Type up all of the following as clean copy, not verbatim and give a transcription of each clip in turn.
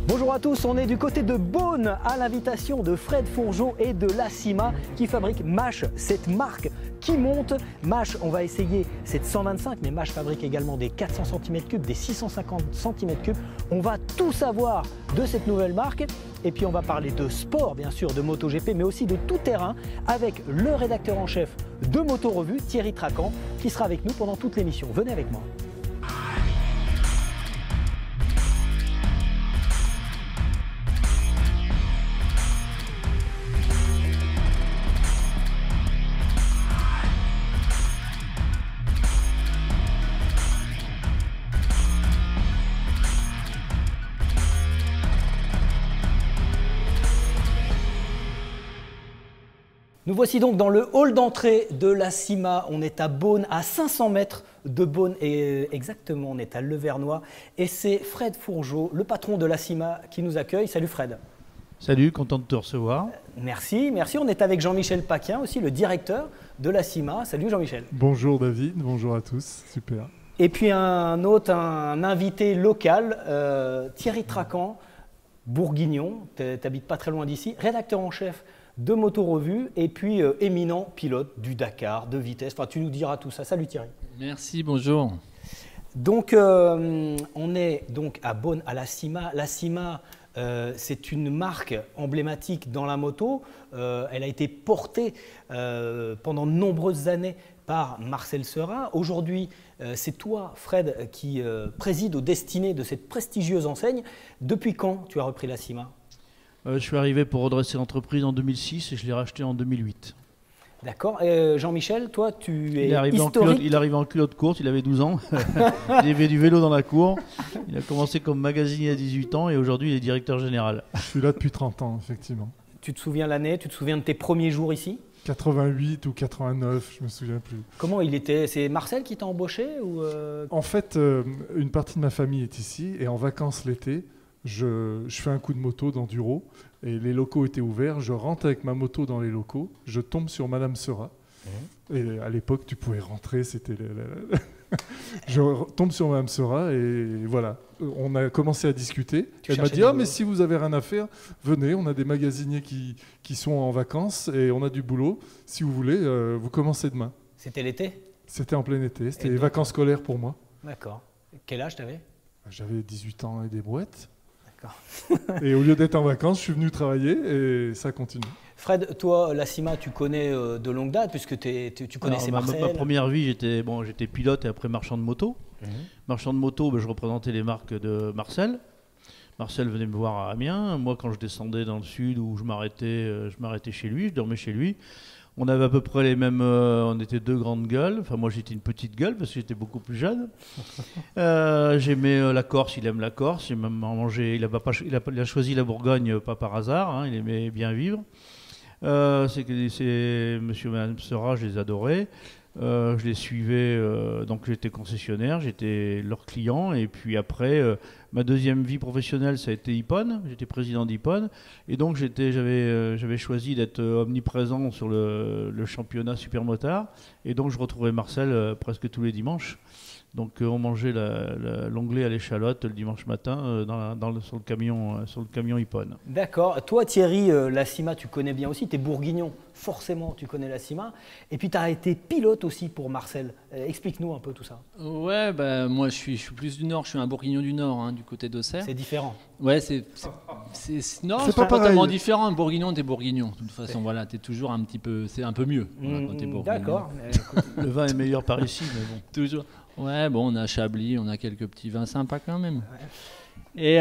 Bonjour à tous, on est du côté de Beaune à l'invitation de Fred Fourgeot et de la CIMA qui fabrique Mash, cette marque qui monte. Mash, on va essayer cette 125, mais Mash fabrique également des 400 cm3, des 650 cm3. On va tout savoir de cette nouvelle marque et puis on va parler de sport, bien sûr, de MotoGP, mais aussi de tout terrain avec le rédacteur en chef de Moto Revue, Thierry Tracan, qui sera avec nous pendant toute l'émission. Venez avec moi. Nous voici donc dans le hall d'entrée de la CIMA. On est à Beaune, à 500 mètres de Beaune, et exactement, on est à Levernois. Et c'est Fred Fourgeot, le patron de la CIMA, qui nous accueille. Salut Fred. Salut, content de te recevoir. Merci, merci. On est avec Jean-Michel Paquin aussi, le directeur de la CIMA. Salut Jean-Michel. Bonjour David, bonjour à tous, super. Et puis un invité local, Thierry Tracan, bourguignon, t'habites pas très loin d'ici, rédacteur en chef de Moto Revue et puis éminent pilote du Dakar, de vitesse. Enfin, tu nous diras tout ça. Salut Thierry. Merci, bonjour. Donc, on est donc à Beaune, à la CIMA. La CIMA, c'est une marque emblématique dans la moto. Elle a été portée pendant de nombreuses années par Marcel Serin. Aujourd'hui, c'est toi, Fred, qui préside aux destinées de cette prestigieuse enseigne. Depuis quand tu as repris la CIMA ? Je suis arrivé pour redresser l'entreprise en 2006 et je l'ai racheté en 2008. D'accord. Jean-Michel, toi, tu es il arrive en culotte courte, il avait 12 ans. Il avait du vélo dans la cour. Il a commencé comme magasinier à 18 ans et aujourd'hui il est directeur général. Je suis là depuis 30 ans, effectivement. Tu te souviens l'année? Tu te souviens de tes premiers jours ici? 88 ou 89, je me souviens plus. Comment il était? C'est Marcel qui t'a embauché ou En fait, une partie de ma famille est ici et en vacances l'été, je fais un coup de moto d'enduro et les locaux étaient ouverts. Je rentre avec ma moto dans les locaux, je tombe sur Madame Seurat. Et à l'époque, tu pouvais rentrer, c'était... Je tombe sur Madame Seurat et voilà. On a commencé à discuter. Elle m'a dit « Ah, mais si vous avez rien à faire, venez, on a des magasiniers qui sont en vacances et on a du boulot. Si vous voulez, vous commencez demain. » C'était l'été? C'était en plein été, c'était les vacances scolaires pour moi. D'accord. Quel âge t'avais? J'avais 18 ans et des brouettes. D'accord. Et au lieu d'être en vacances, je suis venu travailler et ça continue. Fred, toi, la CIMA, tu connais de longue date puisque tu connaissais Marcel. Ma première vie, j'étais pilote et après marchand de moto. Marchand de moto, je représentais les marques de Marcel. Marcel venait me voir à Amiens. Moi, quand je descendais dans le sud où je m'arrêtais chez lui, je dormais chez lui. On avait à peu près les mêmes... on était deux grandes gueules. Enfin, moi, j'étais une petite gueule parce que j'étais beaucoup plus jeune. J'aimais la Corse. Il aime la Corse. Il a choisi la Bourgogne pas par hasard. Hein, il aimait bien vivre. C'est monsieur et madame Seurat, je les adorais. Je les suivais, donc j'étais concessionnaire, j'étais leur client. Et puis après, ma deuxième vie professionnelle, ça a été Hippone. J'étais président d'Hippone. Et donc j'avais choisi d'être omniprésent sur le championnat Supermotard. Et donc je retrouvais Marcel presque tous les dimanches. Donc on mangeait l'onglet à l'échalote le dimanche matin sur le camion Hippone. D'accord. Toi Thierry, la CIMA tu connais bien aussi, tu es bourguignon, forcément tu connais la CIMA. Et puis tu as été pilote aussi pour Marcel. Explique-nous un peu tout ça. Ouais, moi je suis plus du Nord, je suis un bourguignon du Nord, hein, du côté d'Auxerre. C'est différent. Ouais, c'est pas totalement différent. Bourguignon, t'es bourguignon. De toute façon, voilà, t'es toujours un petit peu, c'est un peu mieux quand t'es bourguignon. D'accord. Le vin est meilleur par ici, mais bon. Toujours. Ouais, bon, on a Chablis, on a quelques petits vins sympas quand même. Et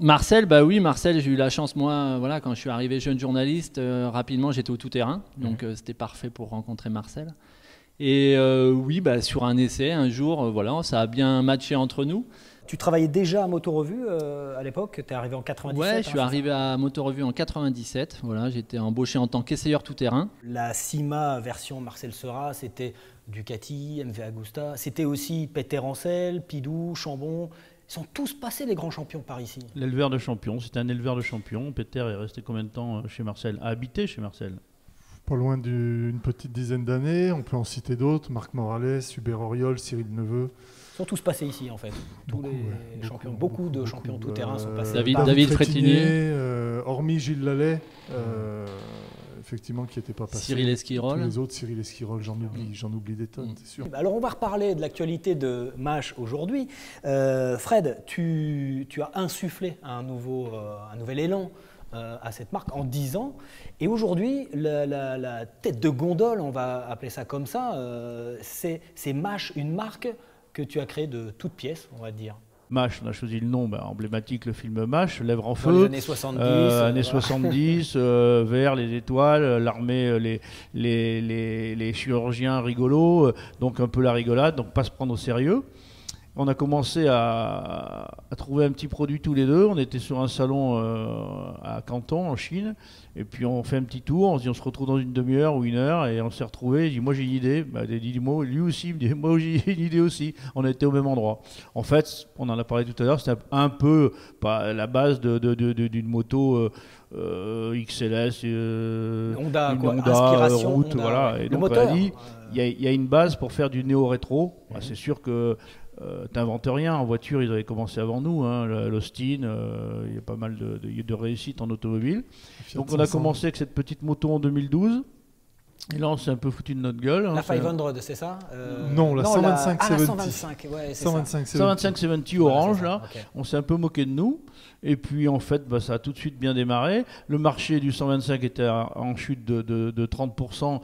Marcel, oui, Marcel, j'ai eu la chance, moi, voilà, quand je suis arrivé jeune journaliste, rapidement, j'étais au tout-terrain, donc c'était parfait pour rencontrer Marcel. Et oui, sur un essai, un jour, voilà, ça a bien matché entre nous. Tu travaillais déjà à Moto Revue à l'époque, tu es arrivé en 97. Ouais, je suis arrivé à Moto Revue en 97, voilà, j'étais embauché en tant qu'essayeur tout-terrain. La CIMA version Marcel Serat, c'était Ducati, MV Agusta, c'était aussi Peter Ancel, Pidou, Chambon. Ils sont tous passés les grands champions par ici. L'éleveur de champions, c'était un éleveur de champions. Peter est resté combien de temps chez Marcel? A habité chez Marcel? Pas loin d'une petite dizaine d'années. On peut en citer d'autres. Marc Morales, Hubert Auriol, Cyril Neveu. Ils sont tous passés ici, en fait. Beaucoup de champions tout-terrain sont passés. David Frétinier. Hormis Gilles Lallet, effectivement, qui n'était pas passé. Cyril Esquirol. Tous les autres, Cyril Esquirol, j'en oublie des tonnes, c'est sûr. Alors, on va reparler de l'actualité de MASH aujourd'hui. Fred, tu as insufflé un nouvel élan à cette marque en 10 ans. Et aujourd'hui, la tête de gondole, on va appeler ça comme ça, c'est MASH, une marque que tu as créée de toutes pièces, on va dire. MASH, on a choisi le nom emblématique, le film MASH, Lèvres en feu. Dans les années 70. 70, vers les étoiles, l'armée, les chirurgiens rigolos, donc un peu la rigolade, donc pas se prendre au sérieux. On a commencé à trouver un petit produit tous les deux. On était sur un salon à Canton, en Chine. Et puis on fait un petit tour. On se dit on se retrouve dans une demi-heure ou une heure. Et on s'est retrouvés. Il dit moi j'ai une idée. Lui aussi il me dit moi j'ai une idée aussi. On était au même endroit. En fait, on en a parlé tout à l'heure. C'était un peu la base d'une moto XLS, Honda, une quoi. Honda Inspiration route. Honda, Voilà. ouais. Et Le donc moteur, on a dit il y a une base pour faire du néo-rétro. C'est sûr que t'inventes rien, en voiture ils avaient commencé avant nous, l'Austin, il y a pas mal de réussites en automobile. Donc on a commencé avec cette petite moto en 2012, et là on s'est un peu foutu de notre gueule. La 500, c'est ça Non, la 125 la 70. 125, ouais, c'est 125-70 orange, voilà, là, okay. On s'est un peu moqué de nous. Et puis en fait, ça a tout de suite bien démarré. Le marché du 125 était en chute de 30%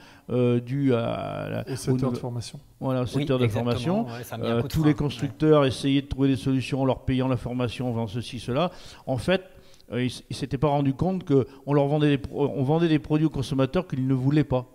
dû au secteur de formation. Voilà, au secteur de formation. Ouais, tous les constructeurs essayaient de trouver des solutions en leur payant la formation, en faisant ceci, cela. En fait, ils ne s'étaient pas rendus compte qu'on vendait des produits aux consommateurs qu'ils ne voulaient pas.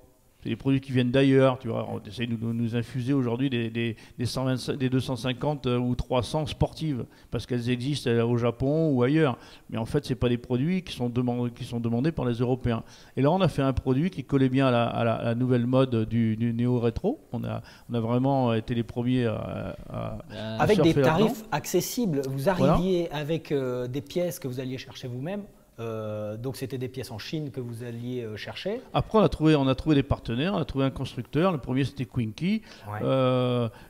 C'est des produits qui viennent d'ailleurs, tu vois. On essaie de nous infuser aujourd'hui des 250 ou 300 sportives parce qu'elles existent au Japon ou ailleurs. Mais en fait, c'est pas des produits qui sont demandés par les Européens. Et là, on a fait un produit qui collait bien à la nouvelle mode du néo-rétro. On a vraiment été les premiers à avec des tarifs là-dedans. Accessibles. Vous arriviez avec des pièces que vous alliez chercher vous-même. Donc c'était des pièces en Chine que vous alliez chercher. Après on a trouvé des partenaires, on a trouvé un constructeur. Le premier c'était Quinky,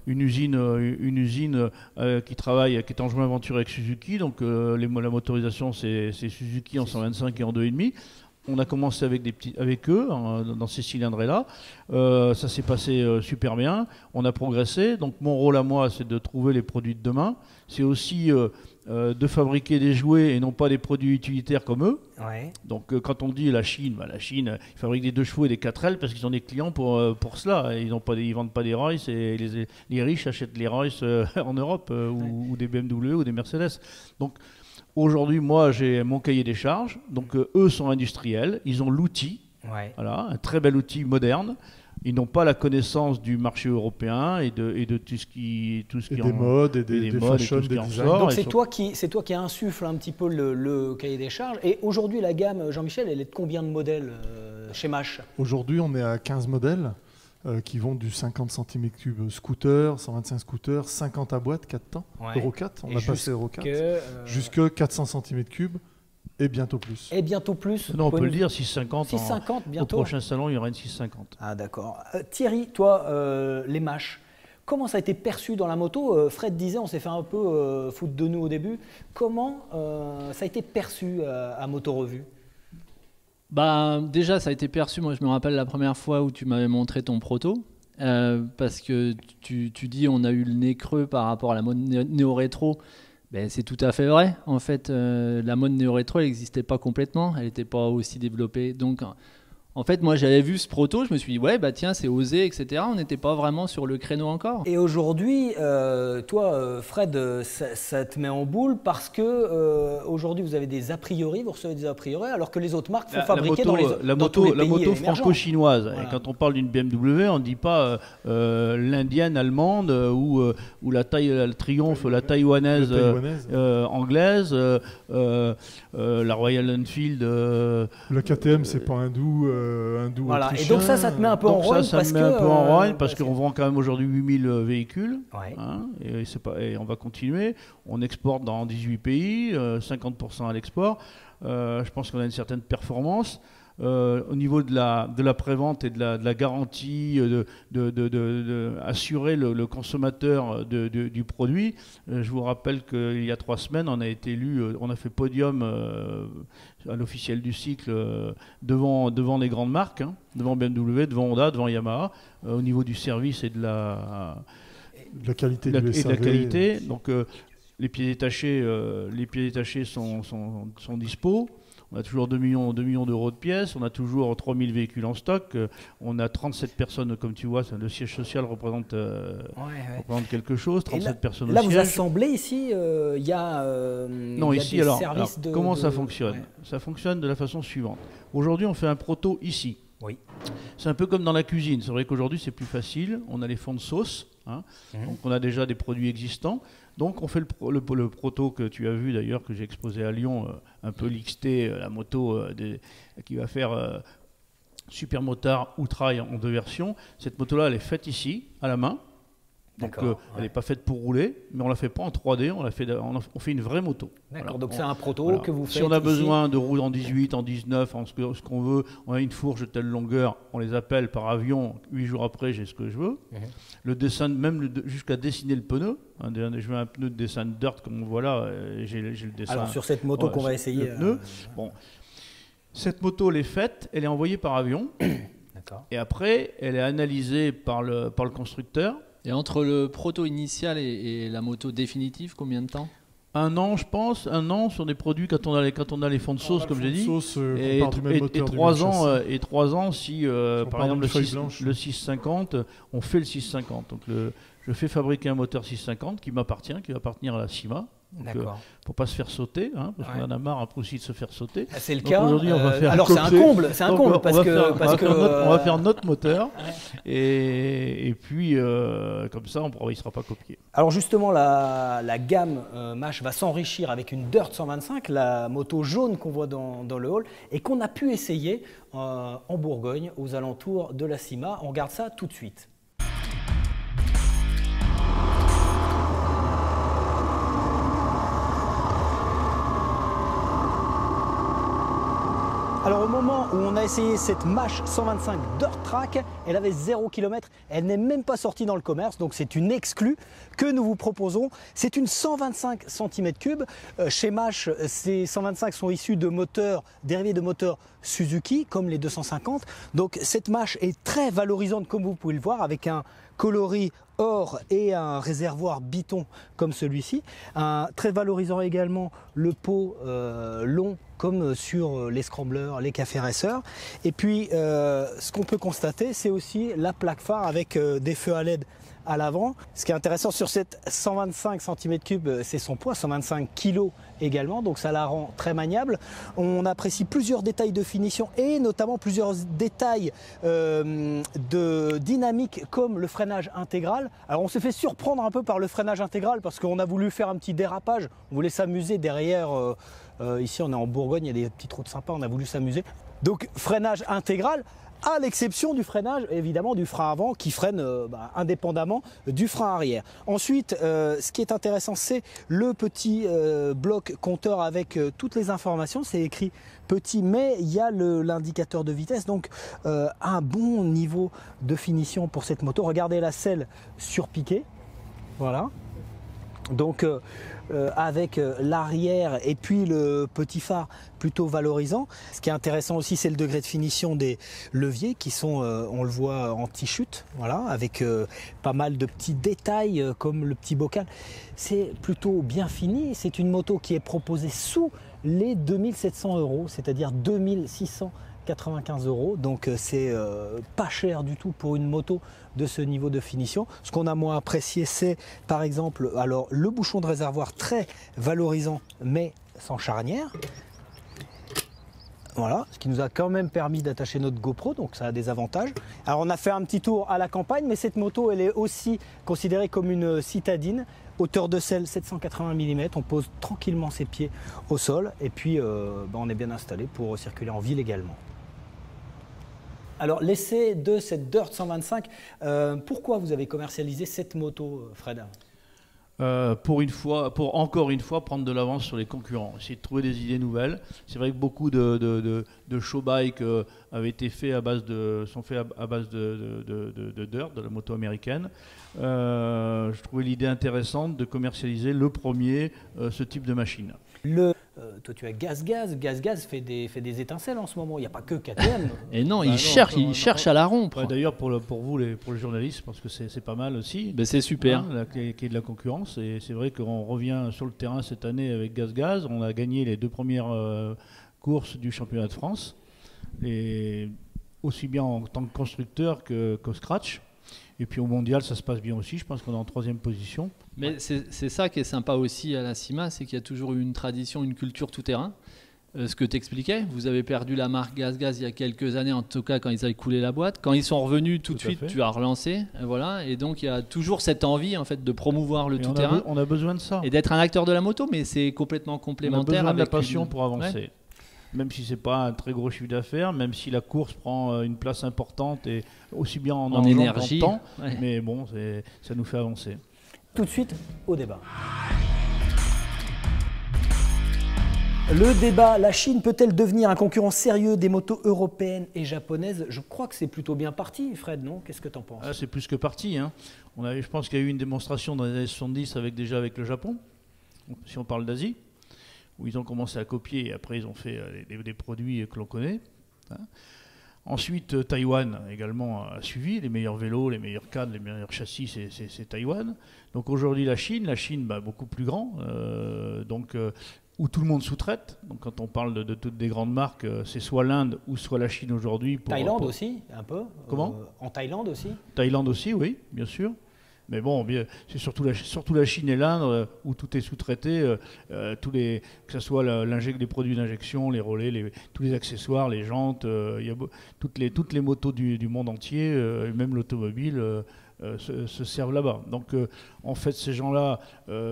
une usine qui est en joint venture avec Suzuki. Donc la motorisation c'est Suzuki en 125 et en 2,5. On a commencé avec eux dans ces cylindres-là. Ça s'est passé super bien. On a progressé. Donc mon rôle à moi, c'est de trouver les produits de demain. C'est aussi de fabriquer des jouets et non pas des produits utilitaires comme eux. Ouais. Donc quand on dit la Chine, ils fabriquent des 2 chevaux et des 4L parce qu'ils ont des clients pour cela. Ils vendent pas des Royce et les riches achètent les Royce en Europe ou des BMW ou des Mercedes. Donc aujourd'hui, moi, j'ai mon cahier des charges. Donc, eux sont industriels. Ils ont l'outil. Ouais. Voilà, un très bel outil moderne. Ils n'ont pas la connaissance du marché européen et de tout ce qui des modes et des fashion, des designs. Donc, c'est toi qui insuffle un petit peu le cahier des charges. Et aujourd'hui, la gamme, Jean-Michel, elle est de combien de modèles chez MASH ? Aujourd'hui, on est à 15 modèles. Qui vont du 50 cm3 scooter, 125 scooter, 50 à boîte, 4 temps, Euro 4, on a passé Euro 4, jusque 400 cm3 et bientôt plus. Et bientôt plus. Non, on peut le dire, 650. 650 bientôt. Au prochain salon, il y aura une 650. Ah d'accord. Thierry, toi, les MASH, comment ça a été perçu dans la moto ? Fred disait, on s'est fait un peu foutre de nous au début. Comment ça a été perçu à Moto Revue ? Déjà, ça a été perçu. Moi, je me rappelle la première fois où tu m'avais montré ton proto. Parce que tu dis on a eu le nez creux par rapport à la mode néo-rétro. C'est tout à fait vrai. En fait, la mode néo-rétro, elle n'existait pas complètement. Elle n'était pas aussi développée. Donc, en fait, moi, j'avais vu ce proto. Je me suis dit, tiens, c'est osé, etc. On n'était pas vraiment sur le créneau encore. Et aujourd'hui, toi, Fred, ça te met en boule parce que aujourd'hui, vous avez des a priori, vous recevez des a priori, alors que les autres marques font fabriquer dans tous les pays moto émergents. franco-chinoise. Voilà. Et quand on parle d'une BMW, on ne dit pas l'indienne allemande ou la Triumph, la taïwanaise anglaise, la Royal Enfield. Le KTM, c'est pas hindou. Voilà. Et donc ça te met un peu en rogne parce qu'on vend quand même aujourd'hui 8000 véhicules. Ouais. Et on va continuer. On exporte dans 18 pays, 50% à l'export. Je pense qu'on a une certaine performance. au niveau de la prévente et de la garantie, assurer le consommateur du produit. Je vous rappelle qu'il y a 3 semaines, on a été élu, on a fait podium à l'officiel du cycle devant les grandes marques, hein, devant BMW, devant Honda, devant Yamaha, au niveau du service et de la qualité et du de la SAV. qualité. Donc les pieds détachés sont dispo. On a toujours 2 millions d'euros de pièces, on a toujours 3000 véhicules en stock, on a 37 personnes, comme tu vois, le siège social représente quelque chose, 37 personnes au siège. Là, vous assemblez ici, il y a non, ici, des alors, services de... comment ça fonctionne? Ça fonctionne de la façon suivante. Aujourd'hui, on fait un proto ici. Oui. C'est un peu comme dans la cuisine. C'est vrai qu'aujourd'hui, c'est plus facile. On a les fonds de sauce. Hein. Donc, on a déjà des produits existants. Donc, on fait le proto que tu as vu d'ailleurs, que j'ai exposé à Lyon, un peu l'XT, la moto qui va faire Super Motard ou Trail en 2 versions. Cette moto-là, elle est faite ici, à la main. Donc, elle n'est pas faite pour rouler, mais on ne la fait pas en 3D, on fait une vraie moto. D'accord, voilà. donc c'est un proto que vous faites. Si on a ici. besoin de rouler en 18, en 19, en ce qu'on veut, on a une fourche de telle longueur, on les appelle par avion, 8 jours après, j'ai ce que je veux. Le dessin, même jusqu'à dessiner le pneu. Je veux un pneu de dessin de dirt, comme on voit là, j'ai le dessin. Alors, sur cette moto qu'on va essayer. Bon. Cette moto, elle est faite, elle est envoyée par avion. Et après, elle est analysée par le constructeur. Et entre le proto initial et la moto définitive, combien de temps? 1 an, je pense. 1 an sur des produits quand on a les fonds de sauce, comme j'ai dit. Et 3 ans si, par exemple, le 650, on fait le 650. Donc, je fais fabriquer un moteur 650 qui m'appartient, qui va appartenir à la CIMA. Pour pas se faire sauter, hein, parce qu'on en a marre après aussi de se faire sauter. C'est le cas. Aujourd'hui, on va faire alors c'est un comble, on va faire notre moteur, et puis comme ça, il sera pas copié. Alors justement, la gamme MASH va s'enrichir avec une Dirt 125, la moto jaune qu'on voit dans le hall et qu'on a pu essayer en Bourgogne, aux alentours de la CIMA. On regarde ça tout de suite. Alors au moment où on a essayé cette MASH 125 Dirt Track, elle avait 0 km, elle n'est même pas sortie dans le commerce, donc c'est une exclue que nous vous proposons. C'est une 125 cm3. Chez MASH, ces 125 sont issus de moteurs dérivés de moteurs Suzuki, comme les 250. Donc cette MASH est très valorisante, comme vous pouvez le voir, avec un coloris or et un réservoir biton comme celui-ci. Très valorisant également le pot long comme sur les scramblers, les cafés racers. Et puis ce qu'on peut constater, c'est aussi la plaque phare avec des feux à LED à l'avant. Ce qui est intéressant sur cette 125 cm3, c'est son poids, 125 kg également, donc ça la rend très maniable. On apprécie plusieurs détails de finition et notamment plusieurs détails de dynamique comme le freinage intégral. Alors on s'est fait surprendre un peu par le freinage intégral parce qu'on a voulu faire un petit dérapage, on voulait s'amuser derrière, ici on est en Bourgogne, il y a des petits trous de sympa, on a voulu s'amuser. Donc freinage intégral, à l'exception du freinage, évidemment, du frein avant qui freine indépendamment du frein arrière. Ensuite, ce qui est intéressant, c'est le petit bloc compteur avec toutes les informations. C'est écrit petit, mais il y a l'indicateur de vitesse, donc un bon niveau de finition pour cette moto. Regardez la selle surpiquée, voilà. Donc avec l'arrière et puis le petit phare plutôt valorisant. Ce qui est intéressant aussi, c'est le degré de finition des leviers qui sont, on le voit, anti-chute, voilà, avec pas mal de petits détails comme le petit bocal. C'est plutôt bien fini. C'est une moto qui est proposée sous les 2700 €, c'est-à-dire 2695 €. Donc c'est pas cher du tout pour une moto de ce niveau de finition. Ce qu'on a moins apprécié, c'est par exemple alors le bouchon de réservoir très valorisant mais sans charnière. Voilà, ce qui nous a quand même permis d'attacher notre GoPro, donc ça a des avantages. Alors on a fait un petit tour à la campagne, mais cette moto elle est aussi considérée comme une citadine. Hauteur de selle 780 mm, on pose tranquillement ses pieds au sol et puis on est bien installé pour circuler en ville également. Alors l'essai de cette Dirt 125, pourquoi vous avez commercialisé cette moto, Fred ? pour encore une fois prendre de l'avance sur les concurrents, essayer de trouver des idées nouvelles. C'est vrai que beaucoup de show bike sont faits à base de dirt, de la moto américaine. Je trouvais l'idée intéressante de commercialiser le premier ce type de machine. Toi, tu as Gaz fait des étincelles en ce moment. Il n'y a pas que KTM. Et non, il cherche à la rompre. Ouais, d'ailleurs, pour vous, pour les journalistes, je pense que c'est pas mal aussi. Ben, c'est super. Hein, qu'il y ait de la concurrence. Et c'est vrai qu'on revient sur le terrain cette année avec Gaz. On a gagné les 2 premières courses du championnat de France, et aussi bien en tant que constructeur qu'au scratch. Et puis au mondial, ça se passe bien aussi. Je pense qu'on est en 3e position. Mais c'est ça qui est sympa aussi à la CIMA, c'est qu'il y a toujours eu une tradition, une culture tout-terrain. Ce que tu expliquais, vous avez perdu la marque Gaz il y a quelques années, en tout cas quand ils avaient coulé la boîte. Quand ils sont revenus tout de suite, tu as relancé. Voilà. Et donc il y a toujours cette envie en fait, de promouvoir le tout-terrain. On a besoin de ça. Et d'être un acteur de la moto, mais c'est complètement complémentaire. On a besoin avec de la passion pour avancer. Ouais. Même si c'est pas un très gros chiffre d'affaires, même si la course prend une place importante et aussi bien en énergie, qu'en temps, ouais. Mais bon, ça nous fait avancer. Tout de suite au débat. Le débat, la Chine peut-elle devenir un concurrent sérieux des motos européennes et japonaises? Je crois que c'est plutôt bien parti, Fred, non? Qu'est-ce que tu en penses? C'est plus que parti. Hein. Je pense qu'il y a eu une démonstration dans les années 70 avec le Japon, si on parle d'Asie, où ils ont commencé à copier et après ils ont fait des produits que l'on connaît. Hein. Ensuite, Taïwan également a suivi, les meilleurs vélos, les meilleurs cadres, les meilleurs chassis, c'est Taïwan. Donc aujourd'hui la Chine beaucoup plus grand, où tout le monde sous-traite. Donc quand on parle de toutes des grandes marques, c'est soit l'Inde ou soit la Chine aujourd'hui. Thaïlande aussi, un peu. Comment en Thaïlande aussi. Thaïlande aussi, oui, bien sûr. Mais bon, c'est surtout la Chine et l'Inde où tout est sous-traité, que ce soit les produits d'injection, les relais, tous les accessoires, les jantes, toutes les motos du monde entier, même l'automobile, se servent là-bas. Donc en fait, ces gens-là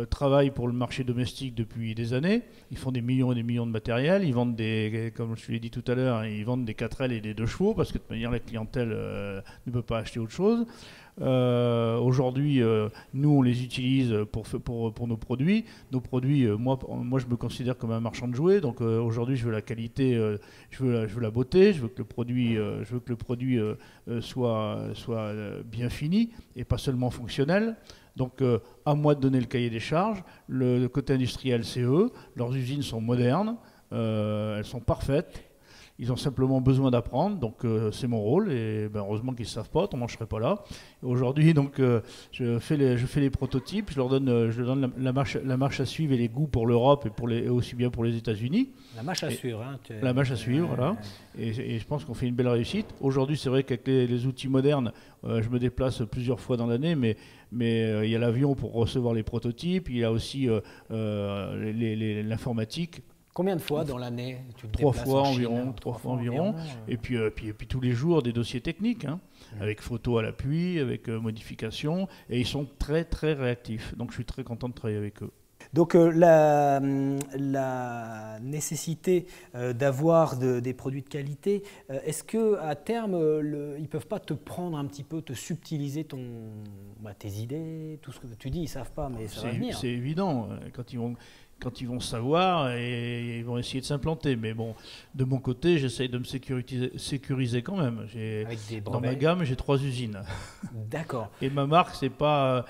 travaillent pour le marché domestique depuis des années. Ils font des millions et des millions de matériel. Ils vendent comme je l'ai dit tout à l'heure, ils vendent des 4L et des 2 chevaux parce que de toute manière, la clientèle ne peut pas acheter autre chose. Aujourd'hui, nous, on les utilise pour nos produits. Nos produits, moi, je me considère comme un marchand de jouets. Donc aujourd'hui, je veux la qualité, je veux la beauté, je veux que le produit soit bien fini et pas seulement fonctionnel. Donc à moi de donner le cahier des charges. Le côté industriel, c'est eux. Leurs usines sont modernes, elles sont parfaites. Ils ont simplement besoin d'apprendre, donc c'est mon rôle, et heureusement qu'ils ne savent pas, autrement je ne serais pas là. Aujourd'hui, donc, je fais les prototypes, je leur donne la marche à suivre et les goûts pour l'Europe et aussi bien pour les États-Unis. La marche à suivre. Hein, la marche à suivre, voilà. Et je pense qu'on fait une belle réussite. Aujourd'hui, c'est vrai qu'avec les outils modernes, je me déplace plusieurs fois dans l'année, mais il y a l'avion pour recevoir les prototypes, il y a aussi l'informatique. Combien de fois dans l'année tu te 3 déplaces fois en environ, Chine, 3 fois environ. Et puis tous les jours des dossiers techniques, hein, avec photos à l'appui, avec modifications, et ils sont très très réactifs. Donc je suis très content de travailler avec eux. Donc la nécessité d'avoir des produits de qualité, est-ce qu'à terme, ils ne peuvent pas te prendre un petit peu, te subtiliser tes idées, tout ce que tu dis, ils ne savent pas, mais ça va venir. C'est évident, quand ils vont savoir, et ils vont essayer de s'implanter. Mais bon, de mon côté, j'essaye de me sécuriser quand même. Dans ma gamme, j'ai 3 usines. D'accord. Et ma marque, c'est pas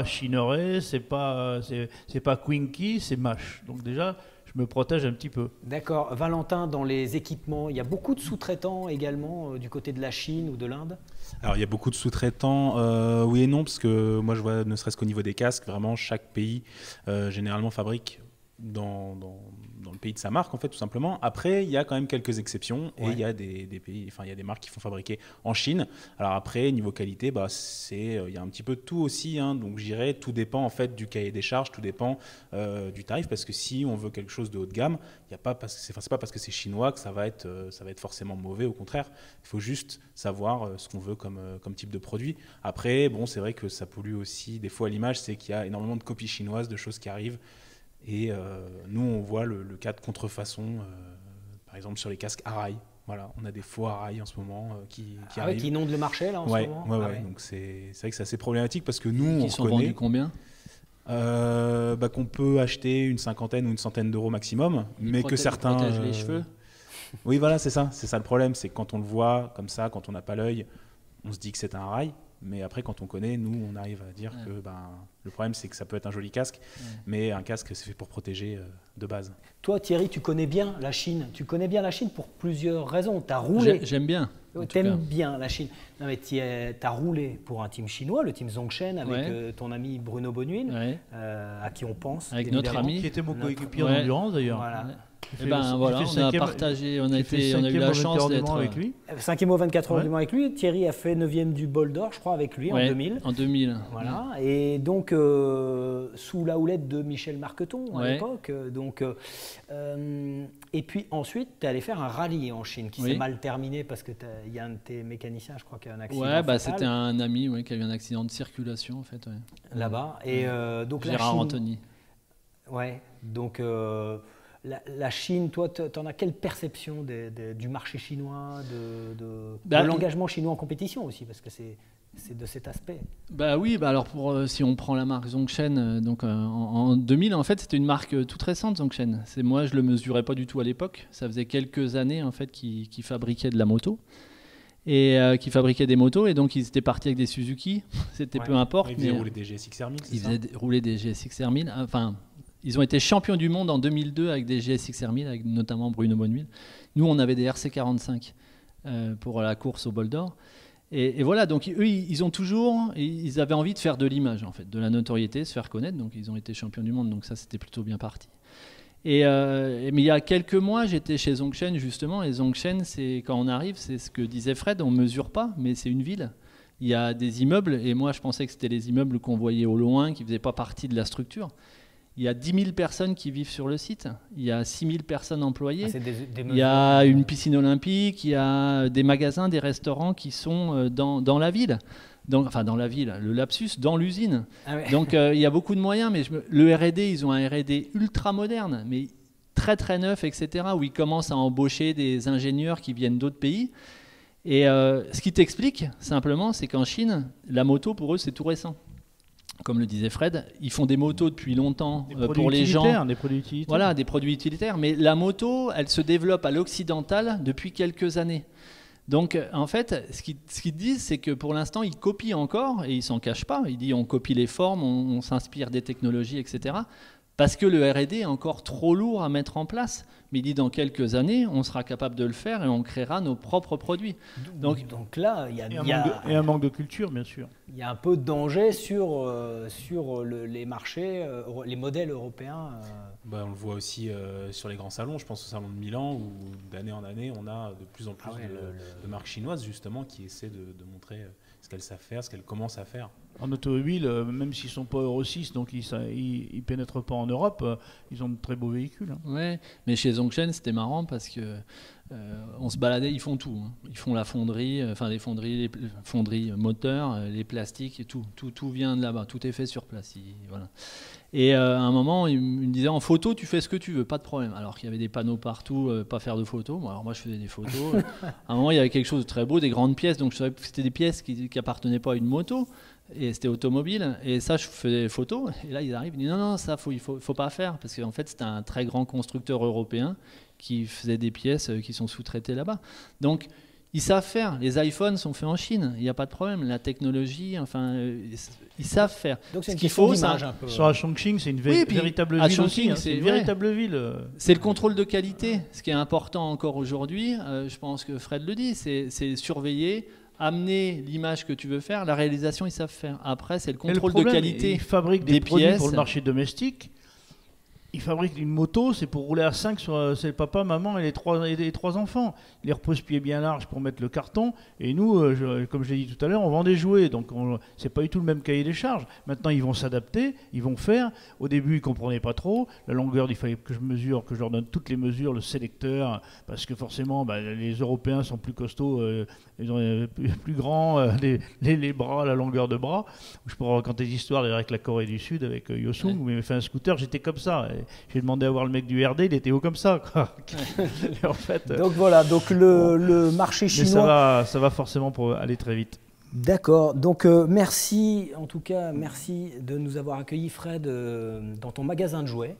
Chinoré, c'est pas Quinky, c'est Mash. Donc déjà, je me protège un petit peu. D'accord. Valentin, dans les équipements, il y a beaucoup de sous-traitants également du côté de la Chine ou de l'Inde? Alors il y a beaucoup de sous-traitants, oui et non, parce que moi je vois, ne serait-ce qu'au niveau des casques, vraiment chaque pays généralement fabrique dans le pays de sa marque en fait tout simplement. Après il y a quand même quelques exceptions et il y a des pays, enfin il y a des marques qui font fabriquer en Chine. Alors après niveau qualité, il y a un petit peu de tout aussi, hein, donc j'irais tout dépend en fait du cahier des charges, tout dépend du tarif, parce que si on veut quelque chose de haut de gamme, c'est pas parce que c'est chinois que ça va être forcément mauvais, au contraire. Il faut juste savoir ce qu'on veut comme type de produit. Après bon, c'est vrai que ça pollue aussi des fois à l'image, c'est qu'il y a énormément de copies chinoises de choses qui arrivent. Et nous, on voit le cas de contrefaçon, par exemple sur les casques Arai. Voilà, on a des faux Arai en ce moment qui arrivent. Qui inondent le marché là en ce moment. Ouais. Donc c'est vrai que c'est assez problématique parce que nous, on sont vendus combien? Qu'on peut acheter une cinquantaine ou une centaine d'euros maximum, mais que certains... protègent les cheveux. Oui, voilà, c'est ça le problème, c'est que quand on le voit comme ça, quand on n'a pas l'œil, on se dit que c'est un rail, mais après quand on connaît, nous on arrive à dire que le problème c'est que ça peut être un joli casque, mais un casque c'est fait pour protéger de base. Toi Thierry, tu connais bien la Chine, pour plusieurs raisons. Tu as roulé. J'aime bien. T'aimes bien la Chine. Non mais tu as roulé pour un team chinois, le team Zhongshen, avec ton ami Bruno Bonnuin, à qui on pense. Avec notre ami. Qui était mon coéquipier en endurance d'ailleurs. Voilà. On a partagé, on a eu la chance d'être avec lui. 5e au 24 heures du Mans avec lui. Thierry a fait 9e du Bol d'Or, je crois, avec lui en 2000. En 2000. Voilà. Et donc, sous la houlette de Michel Marqueton à l'époque. Et puis ensuite, tu es allé faire un rallye en Chine qui s'est mal terminé parce qu'il y a un de tes mécaniciens, je crois, qui a un accident. Ouais, c'était un ami qui a eu un accident de circulation en fait. Là-bas. Et donc, Gérard Anthony. Ouais, donc. La Chine, toi, tu en as quelle perception du marché chinois, de l'engagement chinois en compétition aussi, parce que c'est de cet aspect. Alors si on prend la marque Zhongshen, donc en 2000, en fait, c'était une marque toute récente, Zhongshen. Moi, je le mesurais pas du tout à l'époque. Ça faisait quelques années en fait qu'ils fabriquaient de la moto. Et qui fabriquaient des motos, et donc ils étaient partis avec des Suzuki, c'était peu importe. Ils faisaient rouler des GSX R1000, Ils faisaient rouler des GSX R1000, enfin... Ils ont été champions du monde en 2002 avec des GSX R1000, avec notamment Bruno Bonnuin. Nous, on avait des RC45 pour la course au Bol d'Or. Et voilà, donc eux, ils avaient envie de faire de l'image, en fait, de la notoriété, se faire connaître. Donc ils ont été champions du monde, donc ça, c'était plutôt bien parti. Mais il y a quelques mois, j'étais chez Zhongshen, justement. Et Zhongshen, quand on arrive, c'est ce que disait Fred, on ne mesure pas, mais c'est une ville. Il y a des immeubles, et moi, je pensais que c'était les immeubles qu'on voyait au loin, qui ne faisaient pas partie de la structure. Il y a 10 000 personnes qui vivent sur le site. Il y a 6 000 personnes employées. Il y a une piscine olympique. Il y a des magasins, des restaurants qui sont dans la ville. Enfin, dans la ville, le lapsus, dans l'usine. Ah ouais. Donc, il y a beaucoup de moyens. Mais le R&D, ils ont un R&D ultra moderne, mais très, très neuf, etc., où ils commencent à embaucher des ingénieurs qui viennent d'autres pays. Et ce qui t'explique, simplement, c'est qu'en Chine, la moto, pour eux, c'est tout récent. Comme le disait Fred, ils font des motos depuis longtemps pour les gens. Des produits utilitaires. Voilà, des produits utilitaires. Mais la moto, elle se développe à l'occidental depuis quelques années. Donc, en fait, ce qu'ils disent, c'est que pour l'instant, ils copient encore, et ils ne s'en cachent pas. Ils disent on copie les formes, on s'inspire des technologies, etc. Parce que le R&D est encore trop lourd à mettre en place. Mais il dit dans quelques années, on sera capable de le faire et on créera nos propres produits. Donc là, il y a un manque de culture, bien sûr. Il y a un peu de danger sur les marchés, les modèles européens. On le voit aussi sur les grands salons. Je pense au salon de Milan où d'année en année, on a de plus en plus de marques chinoises justement qui essaient de montrer ce qu'elles savent faire, ce qu'elles commencent à faire. En automobile, même s'ils ne sont pas Euro 6, donc ils ne pénètrent pas en Europe, ils ont de très beaux véhicules. Hein. Ouais, mais chez Zhongshen, c'était marrant parce que on se baladait, ils font tout. Hein. Ils font la fonderie, les fonderies moteurs, les plastiques, et tout vient de là-bas, tout est fait sur place. Voilà. Et à un moment, il me disait en photo, tu fais ce que tu veux, pas de problème. Alors qu'il y avait des panneaux partout, pas faire de photos. Bon, alors moi, je faisais des photos. À un moment, il y avait quelque chose de très beau, des grandes pièces. Donc je savais que c'était des pièces qui appartenaient pas à une moto. Et c'était automobile, et ça je faisais des photos, et là ils arrivent, ils disent non, ça il faut pas faire, parce qu'en fait c'était un très grand constructeur européen qui faisait des pièces qui sont sous-traitées là-bas. Donc ils savent faire, les iPhones sont faits en Chine, il n'y a pas de problème, la technologie, ils savent faire. Donc c'est ce qu'il faut, d'image un peu. Sur à Chongqing, c'est une véritable ville aussi, c'est une véritable ville. C'est le contrôle de qualité, ce qui est important encore aujourd'hui, je pense que Fred le dit, c'est surveiller, amener l'image que tu veux faire, la réalisation, ils savent faire. Après, c'est le contrôle de qualité. Ils fabriquent des produits pour le marché domestique. Ils fabriquent une moto, c'est pour rouler à 5 sur c'est papa, maman et les trois enfants. Ils les repose-pieds bien larges pour mettre le carton. Et nous, comme je l'ai dit tout à l'heure, on vend des jouets. Donc, c'est pas du tout le même cahier des charges. Maintenant, ils vont s'adapter, ils vont faire. Au début, ils ne comprenaient pas trop. La longueur, il fallait que je leur donne toutes les mesures, le sélecteur. Parce que forcément, les Européens sont plus costauds, ils ont plus grands, les bras, la longueur de bras. Je pourrais raconter des histoires avec la Corée du Sud, avec Yosung, où il m'a fait un scooter, j'étais comme ça. J'ai demandé à voir le mec du RD, il était haut comme ça. Quoi. En fait, donc voilà, donc le marché chinois. Mais ça va forcément pour aller très vite. D'accord, donc merci, en tout cas, merci de nous avoir accueillis, Fred, dans ton magasin de jouets.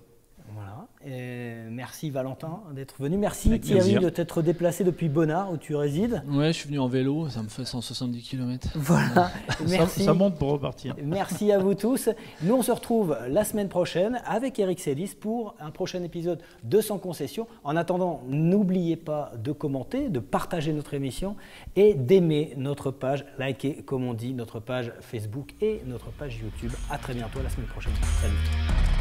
Voilà. Et merci Valentin d'être venu. Merci Avec Thierry plaisir. de t'être déplacé depuis Bonnard où tu résides. Ouais, je suis venu en vélo, ça me fait 170 km. Voilà, merci. Ça monte pour repartir. Merci à vous tous. Nous, on se retrouve la semaine prochaine avec Eric Sélis pour un prochain épisode de Sans Concession. En attendant, n'oubliez pas de commenter, de partager notre émission et d'aimer notre page, liker, comme on dit, notre page Facebook et notre page YouTube. À très bientôt la semaine prochaine. Salut.